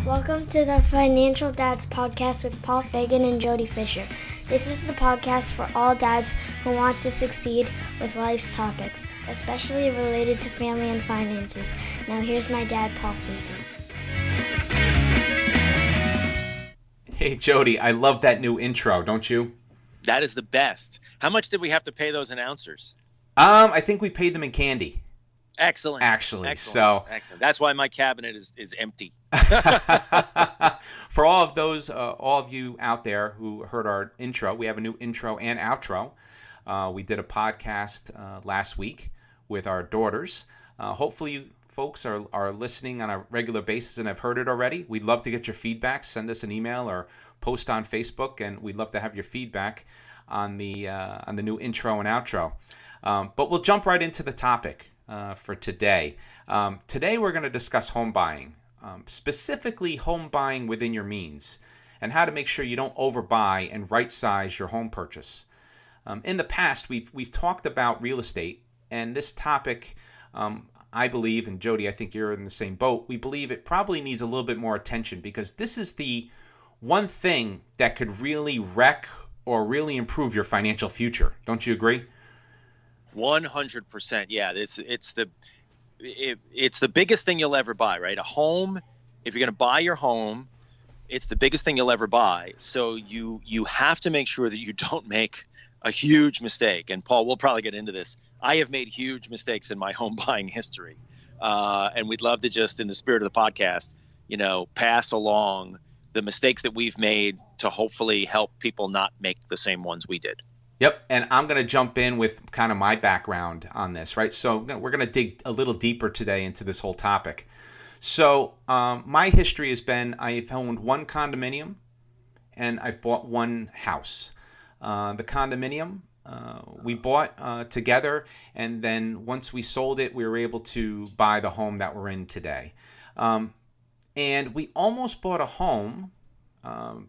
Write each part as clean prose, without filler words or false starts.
Welcome to the Financial Dads Podcast with Paul Fagan and Jody Fisher. This is the podcast for all dads who want to succeed with life's topics, especially related to family and finances. Now here's my dad, Paul Fagan. Hey Jody, I love that new intro, don't you? That is the best. How much did we have to pay those announcers? I think we paid them in candy. Excellent. Actually, excellent. Excellent. That's why my cabinet is empty. For all of you out there who heard our intro, we have a new intro and outro. We did a podcast last week with our daughters. Hopefully you folks are listening on a regular basis and have heard it already. We'd love to get your feedback. Send us an email or post on Facebook, and we'd love to have your feedback on the new intro and outro. But we'll jump right into the topic for today. Today we're going to discuss home buying, specifically home buying within your means, and how to make sure you don't overbuy and right-size your home purchase. In the past, we've talked about real estate, and this topic, I believe, and Jody, I think you're in the same boat, we believe it probably needs a little bit more attention because this is the one thing that could really wreck or really improve your financial future. Don't you agree? 100%. Yeah, it's the biggest thing you'll ever buy, right? A home. If you're going to buy your home, it's the biggest thing you'll ever buy. So you have to make sure that you don't make a huge mistake. And Paul, we'll probably get into this. I have made huge mistakes in my home buying history, and we'd love to just, in the spirit of the podcast, pass along the mistakes that we've made to hopefully help people not make the same ones we did. Yep, and I'm going to jump in with kind of my background on this, right? So we're going to dig a little deeper today into this whole topic. So my history has been I've owned one condominium and I've bought one house. The condominium we bought together, and then once we sold it, we were able to buy the home that we're in today. And we almost bought a home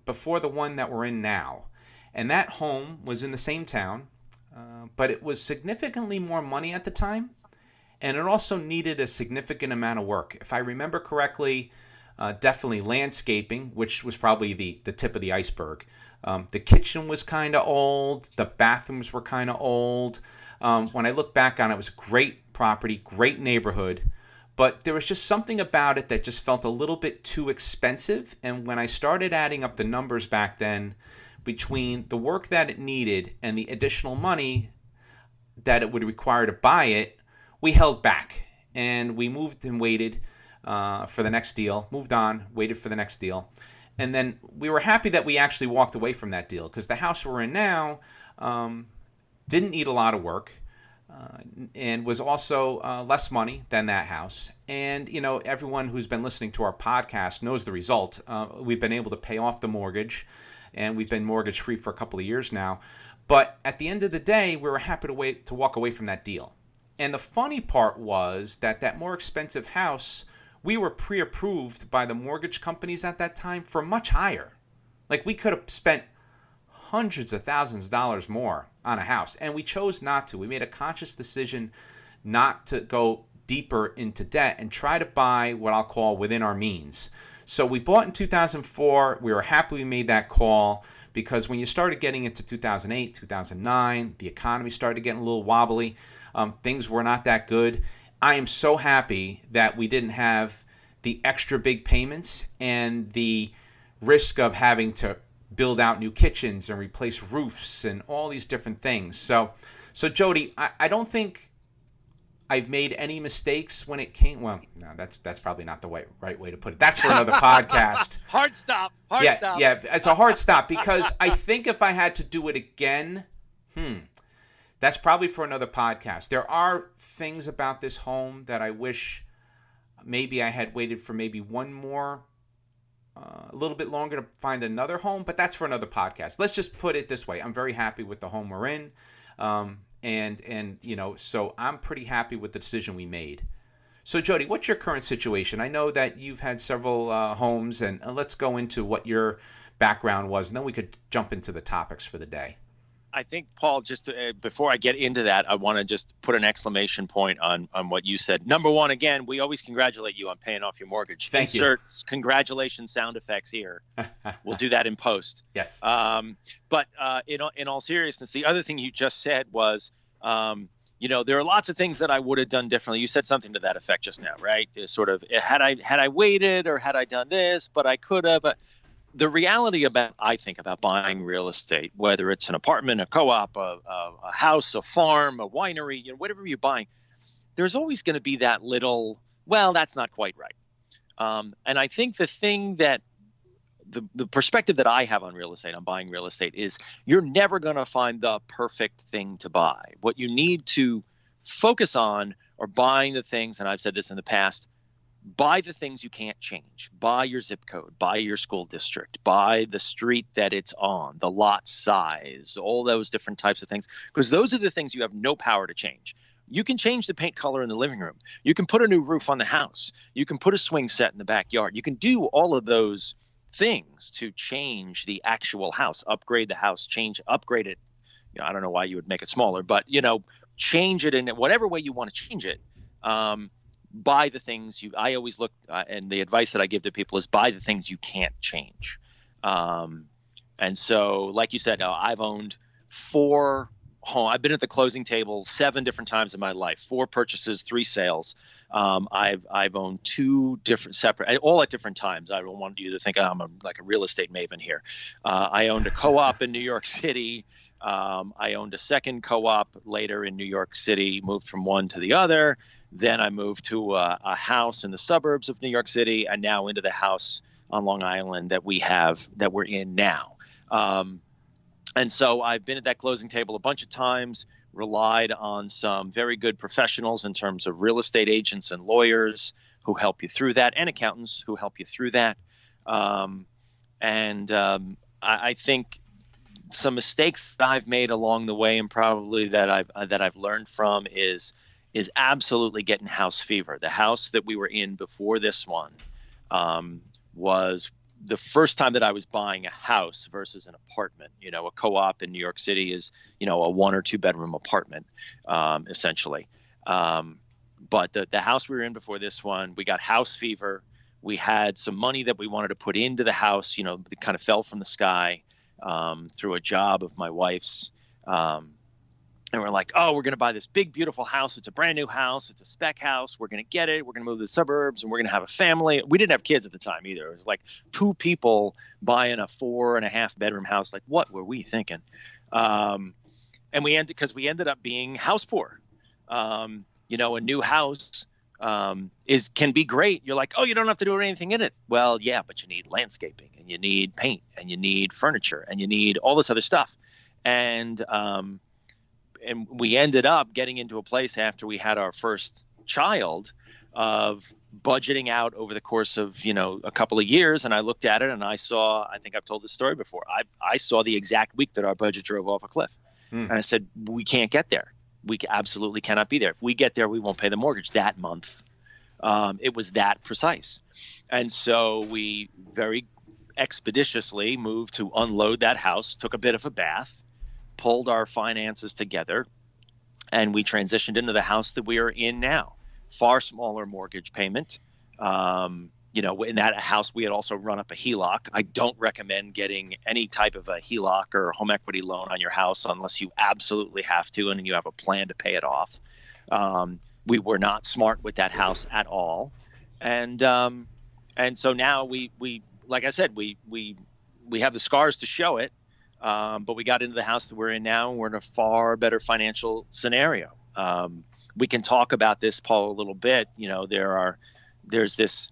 before the one that we're in now. And that home was in the same town, but it was significantly more money at the time, and it also needed a significant amount of work. If I remember correctly, definitely landscaping, which was probably the tip of the iceberg. The kitchen was kind of old. The bathrooms were kind of old. When I look back on it, it was a great property, great neighborhood, but there was just something about it that just felt a little bit too expensive. And when I started adding up the numbers back then, between the work that it needed and the additional money that it would require to buy it, we held back and we moved and waited for the next deal, moved on, waited for the next deal. And then we were happy that we actually walked away from that deal because the house we're in now didn't need a lot of work and was also less money than that house. And, everyone who's been listening to our podcast knows the result. We've been able to pay off the mortgage, and we've been mortgage-free for a couple of years now. But at the end of the day, we were happy to walk away from that deal. And the funny part was that more expensive house, we were pre-approved by the mortgage companies at that time for much higher. Like, we could have spent hundreds of thousands of dollars more on a house, and we chose not to. We made a conscious decision not to go deeper into debt and try to buy what I'll call within our means. So we bought in 2004. We were happy we made that call because when you started getting into 2008, 2009, the economy started getting a little wobbly. Things were not that good. I am so happy that we didn't have the extra big payments and the risk of having to build out new kitchens and replace roofs and all these different things. So Jody, I don't think I've made any mistakes when it came. Well, no, that's probably not the right way to put it. That's for another podcast. Hard stop. Yeah, it's a hard stop because I think if I had to do it again, that's probably for another podcast. There are things about this home that I wish maybe I had waited for maybe one more, a little bit longer to find another home, but that's for another podcast. Let's just put it this way. I'm very happy with the home we're in. And so I'm pretty happy with the decision we made. So Jody, what's your current situation? I know that you've had several homes, and let's go into what your background was, and then we could jump into the topics for the day. I think, Paul, just before I get into that, I want to just put an exclamation point on what you said. Number one, again, we always congratulate you on paying off your mortgage. Thank you. Insert congratulations sound effects here. We'll do that in post. Yes. But in all seriousness, the other thing you just said was, there are lots of things that I would have done differently. You said something to that effect just now, right? It's sort of, had I waited, or had I done this, but I could have. The reality I think about buying real estate, whether it's an apartment, a co-op, a house, a farm, a winery, whatever you're buying, there's always going to be that little, well, that's not quite right. And I think the thing that the perspective that I have on real estate, on buying real estate, is you're never going to find the perfect thing to buy. What you need to focus on are buying the things, and I've said this in the past, buy the things you can't change. Buy your zip code, buy your school district, buy the street that it's on, the lot size, all those different types of things, because those are the things you have no power to change. You can change the paint color in the living room. You can put a new roof on the house. You can put a swing set in the backyard. You can do all of those things to change the actual house, upgrade the house, upgrade it. I don't know why you would make it smaller, but, change it in whatever way you want to change it. Buy the things I always look, and the advice that I give to people is buy the things you can't change. And so, like you said, I've owned 4 homes. I've been at the closing table 7 different times in my life, 4 purchases, 3 sales. I've owned 2 different separate, all at different times. I don't want you to think I'm like a real estate maven here. I owned a co-op in New York City. I owned a second co-op later in New York City, moved from one to the other. Then I moved to a house in the suburbs of New York City, and now into the house on Long Island that we're in now. And so I've been at that closing table a bunch of times, relied on some very good professionals in terms of real estate agents and lawyers who help you through that, and accountants who help you through that. I think some mistakes that I've made along the way, and probably that I've learned from, is absolutely getting house fever. The house that we were in before this one was the first time that I was buying a house versus an apartment. A co-op in New York City is, a 1 or 2 bedroom apartment, essentially. But the house we were in before this one, we got house fever. We had some money that we wanted to put into the house, that kind of fell from the sky through a job of my wife's. And we're like, oh, we're going to buy this big, beautiful house. It's a brand new house. It's a spec house. We're going to get it. We're going to move to the suburbs, and we're going to have a family. We didn't have kids at the time either. It was like 2 people buying a 4.5 bedroom house. Like, what were we thinking? And we ended up being house poor. A new house can be great. You're like, oh, you don't have to do anything in it. Well, yeah, but you need landscaping, and you need paint, and you need furniture, and you need all this other stuff. And we ended up getting into a place after we had our first child of budgeting out over the course of, a couple of years. And I looked at it and I think I've told this story before. I saw the exact week that our budget drove off a cliff. And I said, we can't get there. We absolutely cannot be there. If we get there, we won't pay the mortgage that month. It was that precise. And so we very expeditiously moved to unload that house, took a bit of a bath, pulled our finances together, and we transitioned into the house that we are in now. Far smaller mortgage payment. In that house, we had also run up a HELOC. I don't recommend getting any type of a HELOC or home equity loan on your house unless you absolutely have to and you have a plan to pay it off. We were not smart with that house at all. And so now we like I said, we have the scars to show it. But we got into the house that we're in now, and we're in a far better financial scenario. We can talk about this, Paul, a little bit. There's this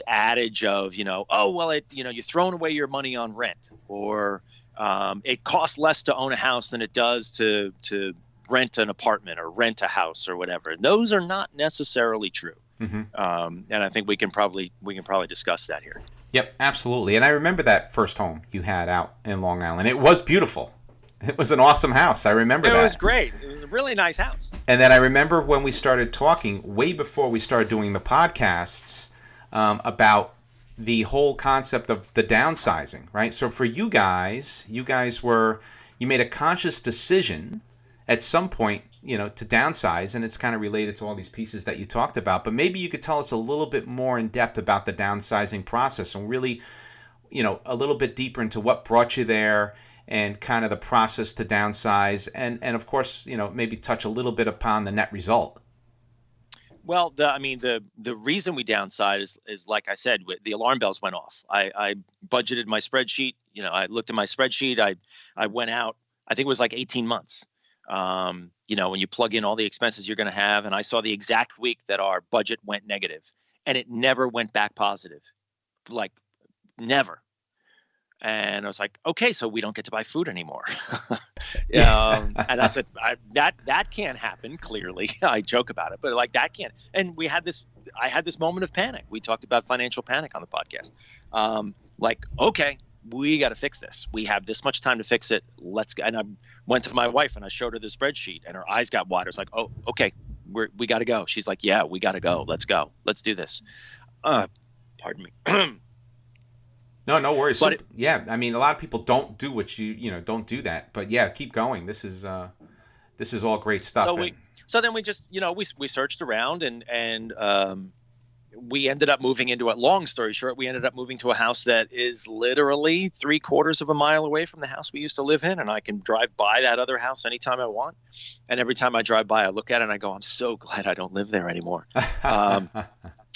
adage of, you're throwing away your money on rent, or it costs less to own a house than it does to rent an apartment or rent a house or whatever. Those are not necessarily true. Mm-hmm. And I think we can probably discuss that here. Yep, absolutely. And I remember that first home you had out in Long Island. It was beautiful. It was an awesome house. I remember that. It was great. It was a really nice house. And then I remember when we started talking, way before we started doing the podcasts, about the whole concept of the downsizing, right? So for you guys were, you made a conscious decision at some point, to downsize, and it's kind of related to all these pieces that you talked about. But maybe you could tell us a little bit more in depth about the downsizing process and really, a little bit deeper into what brought you there and kind of the process to downsize, and of course, maybe touch a little bit upon the net result. Well, the reason we downsized is like I said, the alarm bells went off. I budgeted my spreadsheet. I looked at my spreadsheet. I went out. I think it was like 18 months. When you plug in all the expenses you're going to have, and I saw the exact week that our budget went negative, and it never went back positive, like never. And I was like, okay, so we don't get to buy food anymore. And I said, that can't happen. Clearly, I joke about it, but like that can't. And I had this moment of panic. We talked about financial panic on the podcast. Like, okay, we got to fix this. We have this much time to fix it. Let's go. And I went to my wife and I showed her the spreadsheet, and her eyes got wide. I was like, oh, okay, we got to go. She's like, yeah, we got to go. Let's go. Let's do this. Pardon me. No worries. But a lot of people don't do what don't do that. But yeah, keep going. This is all great stuff. So then we just, we searched around and we ended up moving into it. Long story short, we ended up moving to a house that is literally 3/4 of a mile away from the house we used to live in, and I can drive by that other house anytime I want. And every time I drive by, I look at it and I go, I'm so glad I don't live there anymore.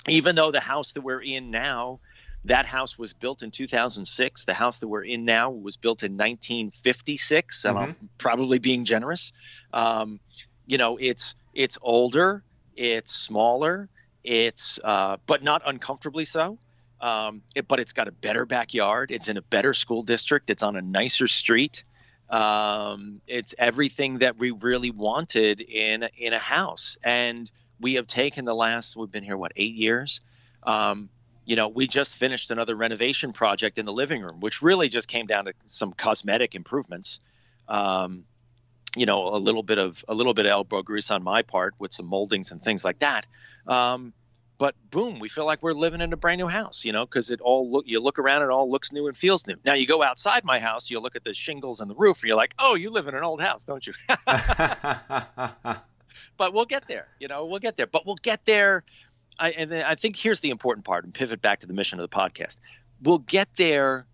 Even though the house that we're in now. That house was built in 2006. The house that we're in now was built in 1956. And I'm probably being generous. It's older, it's smaller, it's but not uncomfortably so. But it's got a better backyard. It's in a better school district. It's on a nicer street. It's everything that we really wanted in a house. And we have taken we've been here 8 years. We just finished another renovation project in the living room, which really just came down to some cosmetic improvements. A little bit of elbow grease on my part with some moldings and things like that. But boom, we feel like we're living in a brand new house, because you look around, it all looks new and feels new. Now you go outside my house, you look at the shingles and the roof, and you're like, oh, you live in an old house, don't you? But we'll get there, but we'll get there. I think here's the important part, and pivot back to the mission of the podcast. We'll get there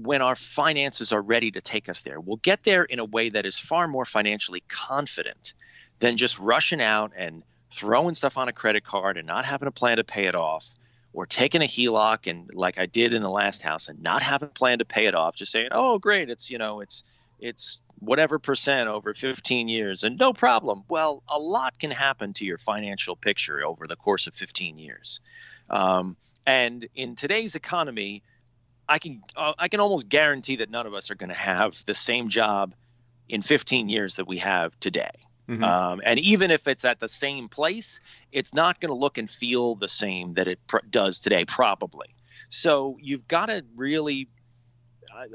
when our finances are ready to take us there. We'll get there in a way that is far more financially confident than just rushing out and throwing stuff on a credit card and not having a plan to pay it off, or taking a HELOC and like I did in the last house and not having a plan to pay it off, just saying, oh, great, it's whatever percent over 15 years and no problem. Well, a lot can happen to your financial picture over the course of 15 years. And in today's economy, I can almost guarantee that none of us are going to have the same job in 15 years that we have today. Mm-hmm. And even if it's at the same place, it's not going to look and feel the same that it does today, probably. So you've got to really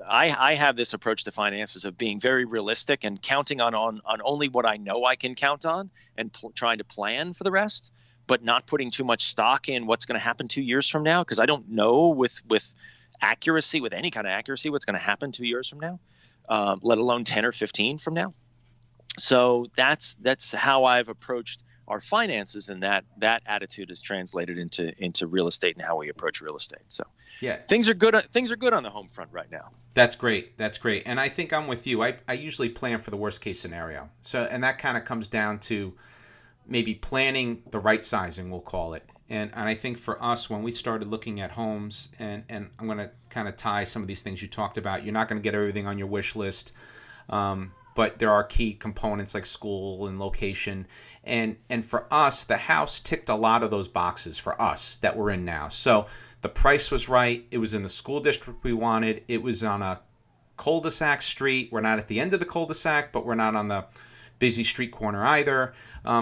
I have this approach to finances of being very realistic and counting on only what I know I can count on and trying to plan for the rest, but not putting too much stock in what's going to happen 2 years from now, because I don't know with accuracy, with any kind of accuracy, what's going to happen 2 years from now, let alone 10 or 15 from now. So that's how I've approached our finances, and that attitude is translated into real estate and how we approach real estate. So yeah, things are good on the home front right now. That's great. And I think I'm with you. I usually plan for the worst case scenario. So, and that kind of comes down to maybe planning the right sizing, we'll call it. And I think for us, when we started looking at homes, and I'm going to kind of tie some of these things you talked about, you're not going to get everything on your wish list. But there are key components like school and location. And for us, the house ticked a lot of those boxes for us that we're in now. So the price was right. It was in the school district we wanted. It was on a cul-de-sac street. We're not at the end of the cul-de-sac, but we're not on the busy street corner either.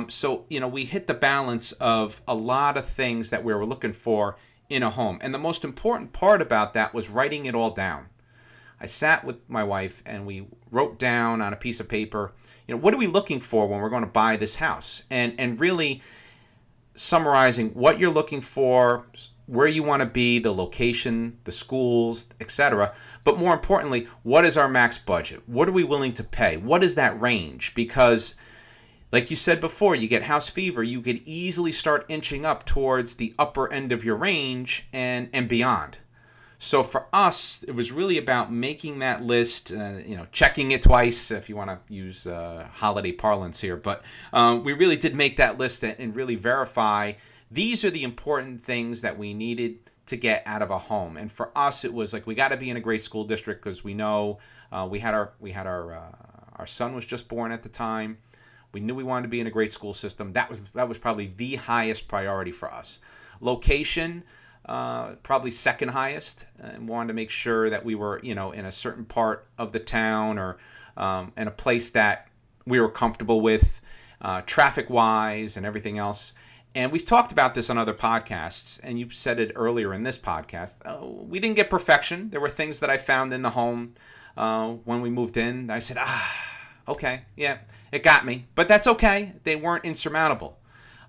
So, we hit the balance of a lot of things that we were looking for in a home. And the most important part about that was writing it all down. I sat with my wife and we wrote down on a piece of paper, what are we looking for when we're going to buy this house? And really summarizing what you're looking for, where you want to be, the location, the schools, etc. But more importantly, what is our max budget? What are we willing to pay? What is that range? Because like you said before, you get house fever, you could easily start inching up towards the upper end of your range and beyond. So for us, it was really about making that list, checking it twice, if you want to use holiday parlance here. But we really did make that list and really verify these are the important things that we needed to get out of a home. And for us, it was like we got to be in a great school district because we know our son was just born at the time. We knew we wanted to be in a great school system. That was probably the highest priority for us. Location, probably second highest, and wanted to make sure that we were, in a certain part of the town or in a place that we were comfortable with, traffic-wise and everything else. And we've talked about this on other podcasts, and you said it earlier in this podcast. We didn't get perfection. There were things that I found in the home when we moved in. I said, okay, yeah, it got me. But that's okay. They weren't insurmountable.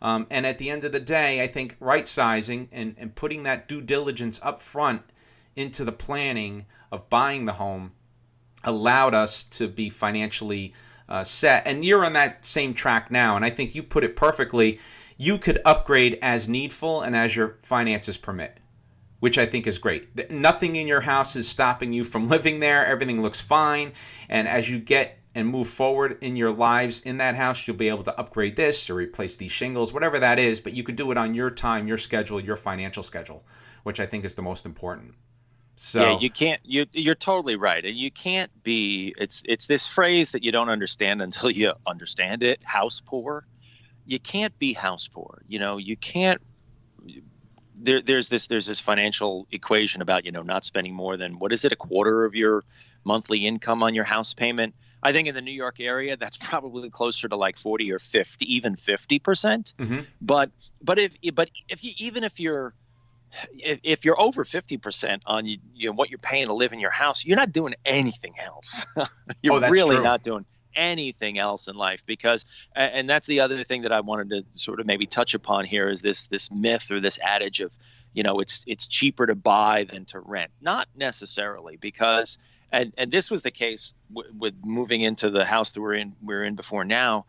And at the end of the day, I think right-sizing and putting that due diligence up front into the planning of buying the home allowed us to be financially set. And you're on that same track now, and I think you put it perfectly. You could upgrade as needful and as your finances permit, which I think is great. Nothing in your house is stopping you from living there. Everything looks fine. And as you get and move forward in your lives in that house, you'll be able to upgrade this or replace these shingles, whatever that is. But you could do it on your time, your schedule, your financial schedule, which I think is the most important. So yeah, you can't. You're totally right, and you can't be. It's this phrase that you don't understand until you understand it. House poor. You can't be house poor. You can't. There's this financial equation about not spending more than, what is it, a quarter of your monthly income on your house payment. I think in the New York area that's probably closer to like 40 or 50, even 50%. Mm-hmm. But if you're over 50% on what you're paying to live in your house, you're not doing anything else. You're really true. not doing anything else in life, because and that's the other thing that I wanted to sort of maybe touch upon here is this myth or this adage of it's cheaper to buy than to rent. Not necessarily, because and this was the case with moving into the house that we're in before now.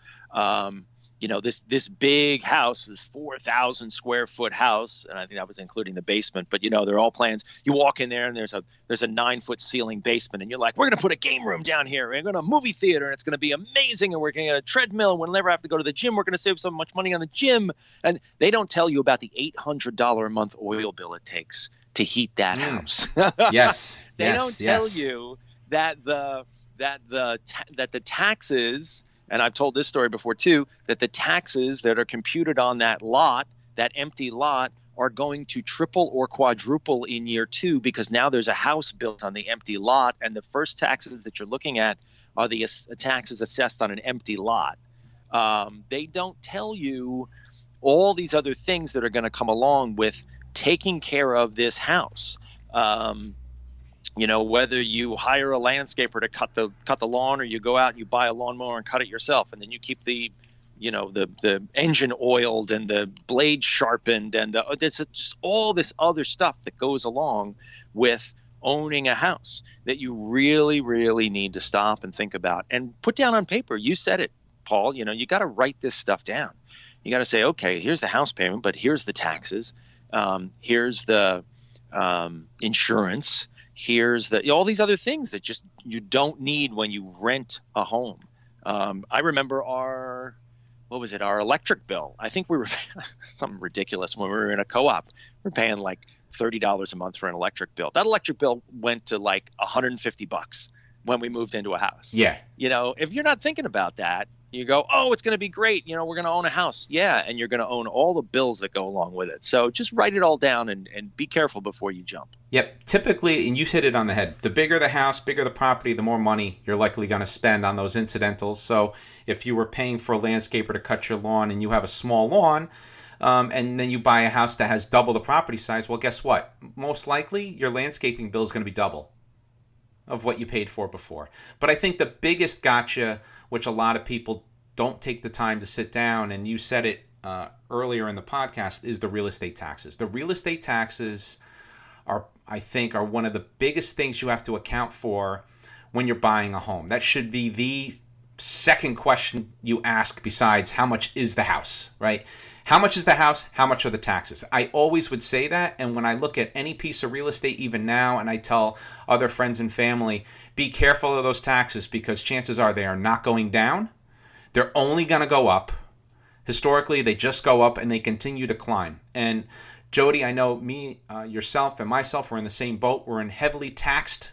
This big house, this 4,000 square foot house, and I think that was including the basement. But they're all plans. You walk in there and there's a 9-foot ceiling basement, and you're like, we're going to put a game room down here. We're going to movie theater, and it's going to be amazing. And we're going to get a treadmill. And we'll never have to go to the gym. We're going to save so much money on the gym. And they don't tell you about the $800 a month oil bill it takes to heat that house. Yes. They don't tell you that the taxes. And I've told this story before too, that the taxes that are computed on that lot, that empty lot, are going to triple or quadruple in year 2, because now there's a house built on the empty lot, and the first taxes that you're looking at are the taxes assessed on an empty lot. They don't tell you all these other things that are going to come along with taking care of this house. Whether you hire a landscaper to cut the lawn, or you go out and you buy a lawnmower and cut it yourself, and then you keep the engine oiled and the blade sharpened, and there's just all this other stuff that goes along with owning a house that you really, really need to stop and think about and put down on paper. You said it, Paul. You got to write this stuff down. You got to say, okay, here's the house payment, but here's the taxes, here's the insurance. Here's all these other things that just you don't need when you rent a home. I remember our electric bill. I think we were something ridiculous when we were in a co-op. We were paying like $30 a month for an electric bill. That electric bill went to like $150 when we moved into a house. Yeah. If you're not thinking about that, you go, oh, it's going to be great. We're going to own a house. Yeah. And you're going to own all the bills that go along with it. So just write it all down and be careful before you jump. Yep. Typically, and you hit it on the head, the bigger the house, bigger the property, the more money you're likely going to spend on those incidentals. So if you were paying for a landscaper to cut your lawn and you have a small lawn, and then you buy a house that has double the property size, well, guess what? Most likely your landscaping bill is going to be double of what you paid for before. But I think the biggest gotcha, which a lot of people don't take the time to sit down, and you said it earlier in the podcast is the real estate taxes. The real estate taxes I think, are one of the biggest things you have to account for when you're buying a home. That should be the second question you ask besides how much is the house, right? How much is the house? How much are the taxes? I always would say that. And when I look at any piece of real estate, even now, and I tell other friends and family, be careful of those taxes because chances are they are not going down. They're only going to go up. Historically, they just go up and they continue to climb. And Jody, I know me, yourself, and myself, we're in the same boat. We're in heavily taxed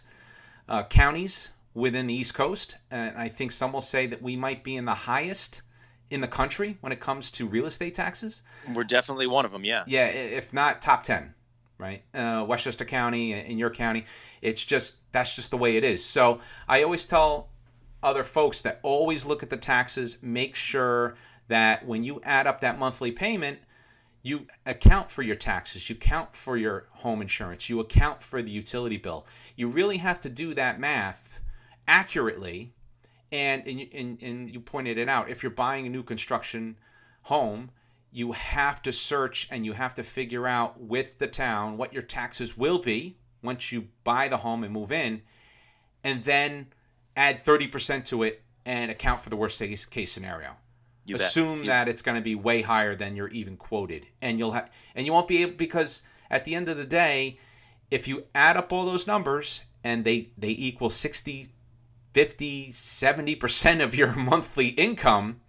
counties within the East Coast. And I think some will say that we might be in the highest in the country when it comes to real estate taxes. We're definitely one of them, yeah. Yeah, if not top 10, right? Westchester County, in your county, that's just the way it is. So I always tell other folks that always look at the taxes, make sure that when you add up that monthly payment, you account for your taxes, you account for your home insurance, you account for the utility bill. You really have to do that math accurately. And you pointed it out, if you're buying a new construction home, you have to search and you have to figure out with the town what your taxes will be once you buy the home and move in, and then add 30% to it and account for the worst case scenario. Assume that it's going to be way higher than you're even quoted, and you won't be able, because at the end of the day, if you add up all those numbers and they equal 60, 50, 70% of your monthly income,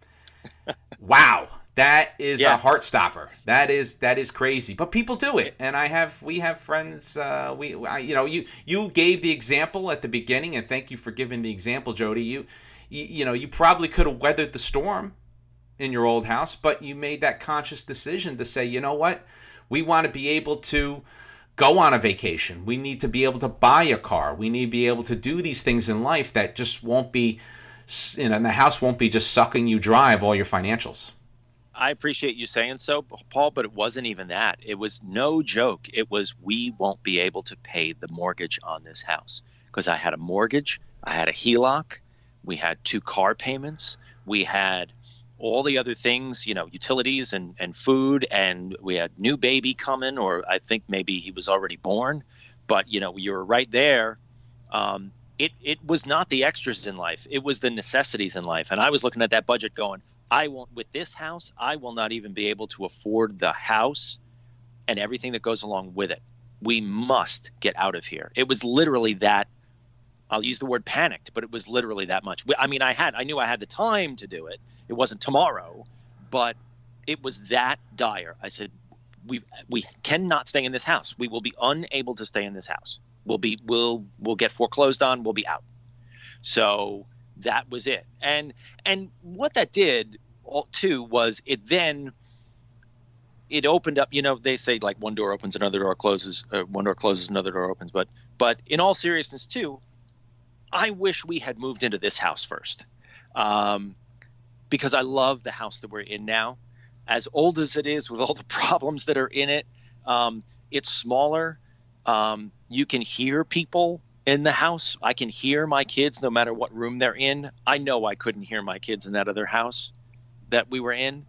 wow, that is a heart stopper. That is crazy, but people do it, and we have friends. You gave the example at the beginning, and thank you for giving the example, Jody. You probably could have weathered the storm in your old house, but you made that conscious decision to say, you know what, we want to be able to go on a vacation. We need to be able to buy a car. We need to be able to do these things in life that just won't be, and the house won't be just sucking you dry of all your financials. I appreciate you saying so, Paul, but it wasn't even that. It was no joke. It was, we won't be able to pay the mortgage on this house because I had a mortgage, I had a HELOC, we had 2 car payments, we had all the other things, utilities and food, and we had new baby coming, or I think maybe he was already born, but you were right there. It was not the extras in life. It was the necessities in life. And I was looking at that budget going, with this house, I will not even be able to afford the house and everything that goes along with it. We must get out of here. It was literally that. I'll use the word panicked, but it was literally that much. I mean, I knew I had the time to do it. It wasn't tomorrow, but it was that dire. I said, we cannot stay in this house. We will be unable to stay in this house. We'll get foreclosed on. We'll be out. So that was it. And what that did too was it opened up, they say like one door opens, another door closes, one door closes, another door opens. But in all seriousness too, I wish we had moved into this house first, because I love the house that we're in now. As old as it is, with all the problems that are in it, it's smaller. You can hear people in the house. I can hear my kids no matter what room they're in. I know I couldn't hear my kids in that other house that we were in.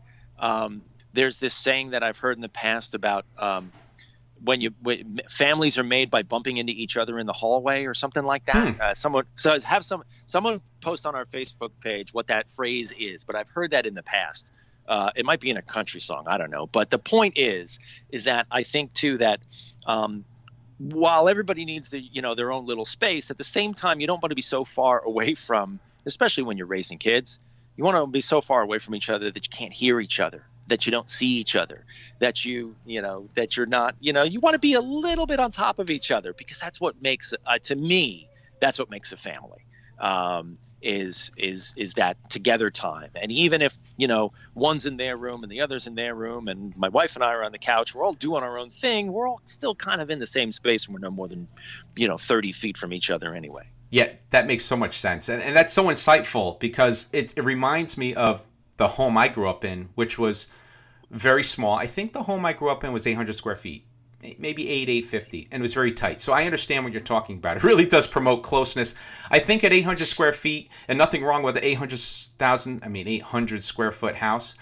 There's this saying that I've heard in the past about when families are made by bumping into each other in the hallway or something like that. Someone post on our Facebook page what that phrase is, but I've heard that in the past. It might be in a country song, I don't know. But the point is that I think too that while everybody needs their own little space, at the same time you don't want to be so far away from, especially when you're raising kids, you want to be so far away from each other that you can't hear each other, that you don't see each other, that that you're not, you want to be a little bit on top of each other, because that's what makes, to me, that's what makes a family, is that together time. And even if, one's in their room and the other's in their room and my wife and I are on the couch, we're all doing our own thing. We're all still kind of in the same space, and we're no more than, 30 feet from each other anyway. Yeah, that makes so much sense. And that's so insightful, because it reminds me of the home I grew up in, which was very small. I think the home I grew up in was 800 square feet, maybe 850, and it was very tight. So I understand what you're talking about. It really does promote closeness. I think at 800 square feet, and nothing wrong with the 800 square foot house,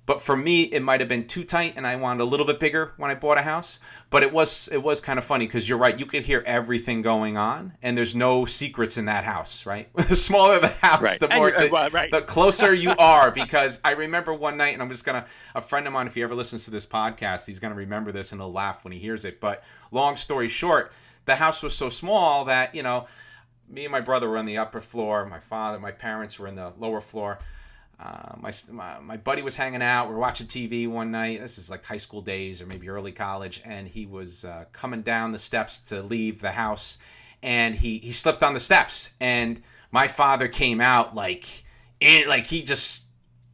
But for me, it might have been too tight, and I wanted a little bit bigger when I bought a house. But it was kind of funny because you're right. You could hear everything going on, and there's no secrets in that house, right? The smaller the house, Right. the more Right. the closer you are. Because I remember one night, and a friend of mine, if he ever listens to this podcast, he's gonna remember this and he'll laugh when he hears it. But long story short, the house was so small that me and my brother were on the upper floor. My parents were in the lower floor. My buddy was hanging out. We were watching TV one night. This is like high school days or maybe early college, and he was coming down the steps to leave the house, and he slipped on the steps, and my father came out like he just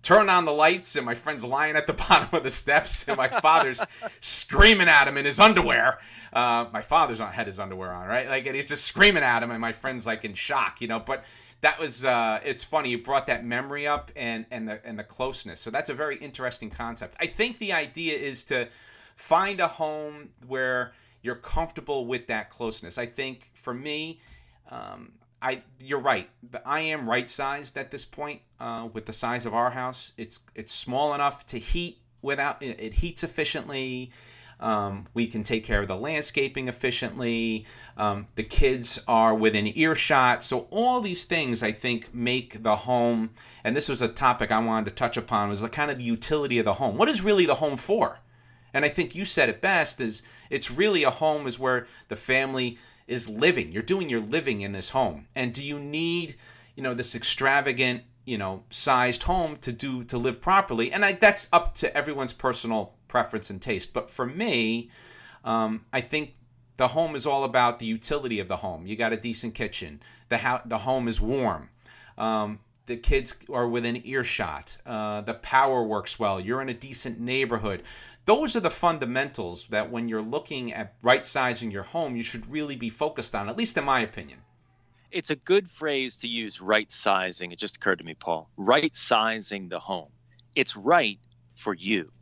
turned on the lights, and my friend's lying at the bottom of the steps, and my father's screaming at him in his underwear. My father's had his underwear on, right? And he's just screaming at him, and my friend's like in shock, But that was it's funny you brought that memory up and the closeness. So that's a very interesting concept. I think the idea is to find a home where you're comfortable with that closeness. I think for me, you're right. I am right sized at this point with the size of our house. It's small enough to heat without it heats efficiently. We can take care of the landscaping efficiently. The kids are within earshot. So all these things, I think, make the home, and this was a topic I wanted to touch upon, was the kind of utility of the home. What is really the home for? And I think you said it best, is it's really a home is where the family is living. You're doing your living in this home. And do you need, this extravagant, sized home to live properly? And that's up to everyone's personal preference and taste. But for me, I think the home is all about the utility of the home. You got a decent kitchen. The home is warm. The kids are within earshot. The power works well. You're in a decent neighborhood. Those are the fundamentals that when you're looking at right-sizing your home, you should really be focused on, at least in my opinion. It's a good phrase to use, right-sizing. It just occurred to me, Paul. Right-sizing the home. It's right for you.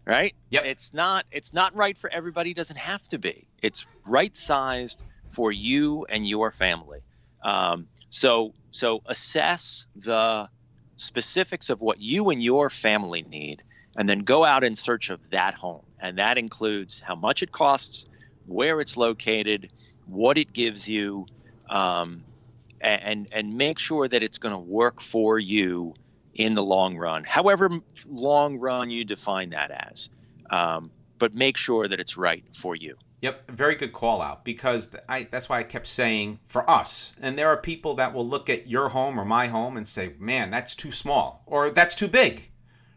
Right? Yep. It's not right for everybody. It doesn't have to be. It's right sized for you and your family. So assess the specifics of what you and your family need, and then go out in search of that home. And that includes how much it costs, where it's located, what it gives you, and make sure that it's going to work for you in the long run, however long run you define that as. But make sure that it's right for you. Yep, very good call out, because that's why I kept saying for us. And there are people that will look at your home or my home and say, man, that's too small, or that's too big,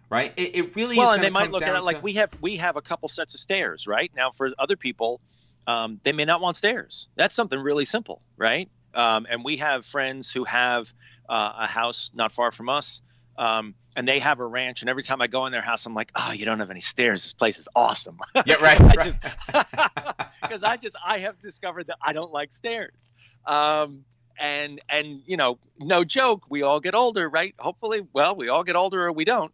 right? It really is. Well, and they might look at it like we have a couple sets of stairs, right? Now, for other people, they may not want stairs. That's something really simple, right? And we have friends who have a house not far from us. And they have a ranch, and every time I go in their house, I'm like, oh, you don't have any stairs. This place is awesome. Yeah, right. Because I have discovered that I don't like stairs. And no joke, we all get older, right? Hopefully, well, we all get older or we don't.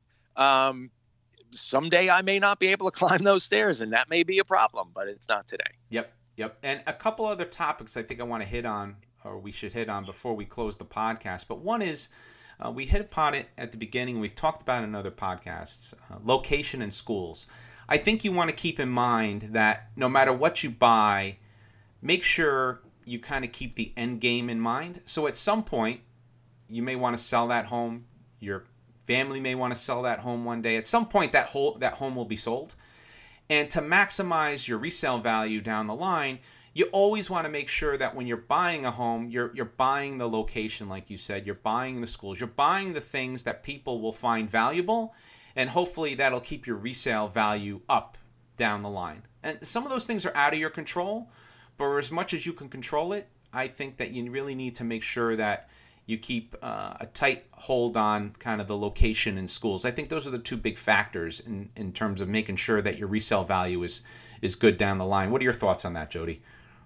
Someday I may not be able to climb those stairs, and that may be a problem, but it's not today. Yep. And a couple other topics I think I want to hit on, or we should hit on before we close the podcast. But one is, we hit upon it at the beginning. We've talked about it in other podcasts, location and schools. I think you want to keep in mind that no matter what you buy, make sure you kind of keep the end game in mind. So at some point, you may want to sell that home. Your family may want to sell that home one day. At some point, that home will be sold. And to maximize your resale value down the line, you always want to make sure that when you're buying a home, you're buying the location, like you said, you're buying the schools, you're buying the things that people will find valuable, and hopefully that'll keep your resale value up down the line. And some of those things are out of your control, but as much as you can control it, I think that you really need to make sure that you keep a tight hold on kind of the location and schools. I think those are the two big factors in terms of making sure that your resale value is good down the line. What are your thoughts on that, Jody?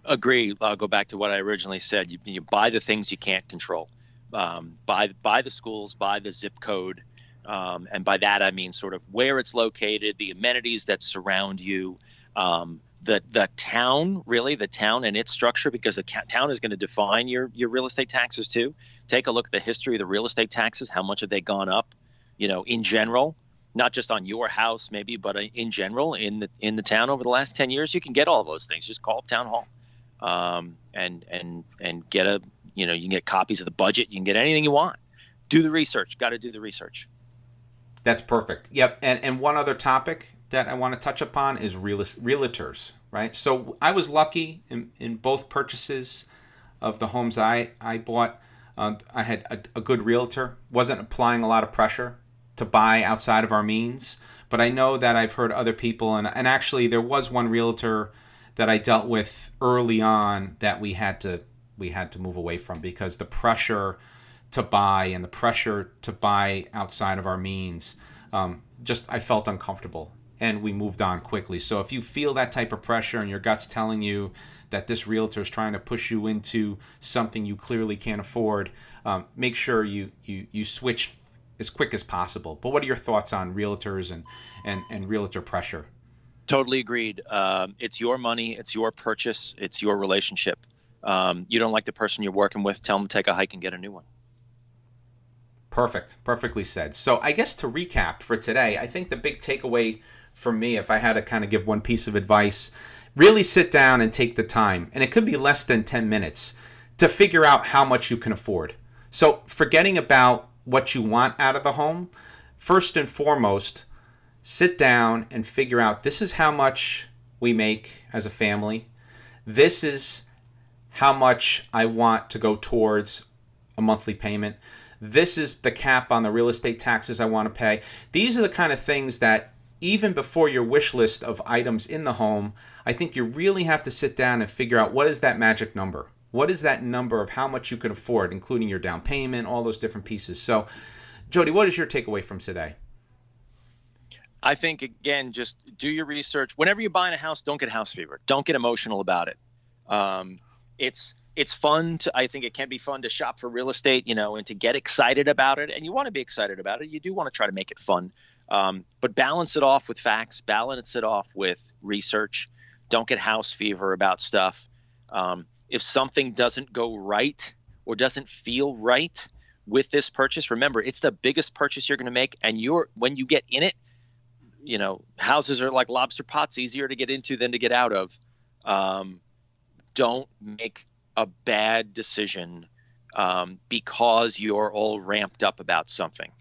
Agree. I'll go back to what I originally said. You buy the things you can't control. Buy the schools, buy the zip code. And by that, I mean sort of where it's located, the amenities that surround you, the town, really, the town and its structure, because the town is going to define your real estate taxes too. Take a look at the history of the real estate taxes. How much have they gone up, in general? not just on your house maybe, but in general in the town over the last 10 years, you can get all those things. Just call up town hall, and get you can get copies of the budget. You can get anything you want. Do the research. Got to do the research. That's perfect. Yep. And one other topic that I want to touch upon is realtors, right? So I was lucky in both purchases of the homes I bought. I had a good realtor, wasn't applying a lot of pressure to buy outside of our means. But I know that I've heard other people, and actually there was one realtor that I dealt with early on that we had to move away from, because the pressure to buy and the pressure to buy outside of our means, I felt uncomfortable, and we moved on quickly. So if you feel that type of pressure and your gut's telling you that this realtor is trying to push you into something you clearly can't afford, make sure you switch as quick as possible. But what are your thoughts on realtors and realtor pressure? Totally agreed. It's your money. It's your purchase. It's your relationship. You don't like the person you're working with, tell them to take a hike and get a new one. Perfect. Perfectly said. So I guess to recap for today, I think the big takeaway for me, if I had to kind of give one piece of advice, really sit down and take the time, and it could be less than 10 minutes, to figure out how much you can afford. So forgetting about what you want out of the home, first and foremost, sit down and figure out, this is how much we make as a family. This is how much I want to go towards a monthly payment. This is the cap on the real estate taxes I want to pay. These are the kind of things that even before your wish list of items in the home, I think you really have to sit down and figure out, what is that magic number? What is that number of how much you can afford, including your down payment, all those different pieces. So, Jody, what is your takeaway from today? I think, again, just do your research. Whenever you're buying a house, don't get house fever. Don't get emotional about it. It's fun I think it can be fun to shop for real estate, and to get excited about it. And you want to be excited about it. You do want to try to make it fun. But balance it off with facts, balance it off with research. Don't get house fever about stuff. If something doesn't go right or doesn't feel right with this purchase, remember, it's the biggest purchase you're going to make. And when you get in it, houses are like lobster pots, easier to get into than to get out of. Don't make a bad decision because you're all ramped up about something.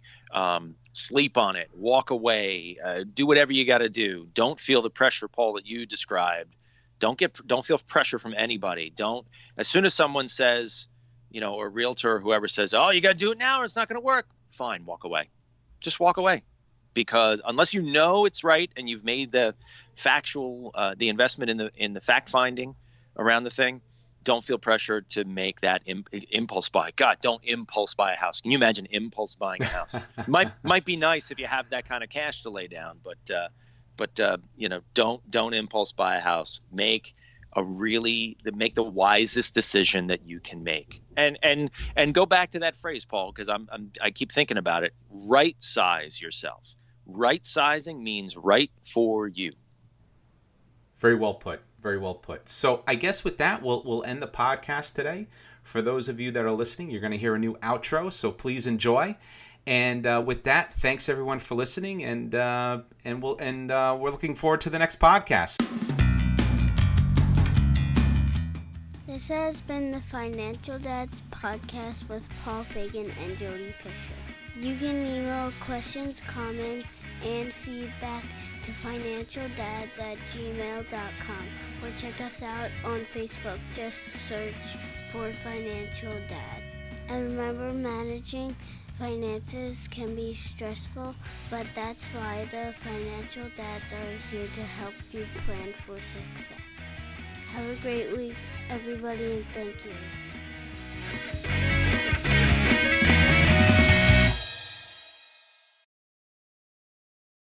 Sleep on it, walk away, do whatever you got to do. Don't feel the pressure, Paul, that you described. Don't feel pressure from anybody. As soon as someone says, or a realtor or whoever says, oh, you got to do it now or it's not going to work, fine, walk away. Just walk away. Because unless you know it's right and you've made the factual, the investment in the fact finding around the thing, don't feel pressure to make that impulse buy. God, don't impulse buy a house. Can you imagine impulse buying a house? might be nice if you have that kind of cash to lay down, but don't impulse buy a house. Make the wisest decision that you can make. And go back to that phrase, Paul, because I keep thinking about it. Right size yourself. Right sizing means right for you. Very well put. Very well put. So I guess with that, we'll end the podcast today. For those of you that are listening, you're going to hear a new outro, so please enjoy. And with that, thanks everyone for listening, and we're looking forward to the next podcast. This has been the Financial Dads Podcast with Paul Fagan and Jody Fisher. You can email questions, comments, and feedback to financialdads@gmail.com, or check us out on Facebook. Just search for Financial Dad. And remember, managing finances can be stressful, but that's why the Financial Dads are here to help you plan for success. Have a great week, everybody, and thank you.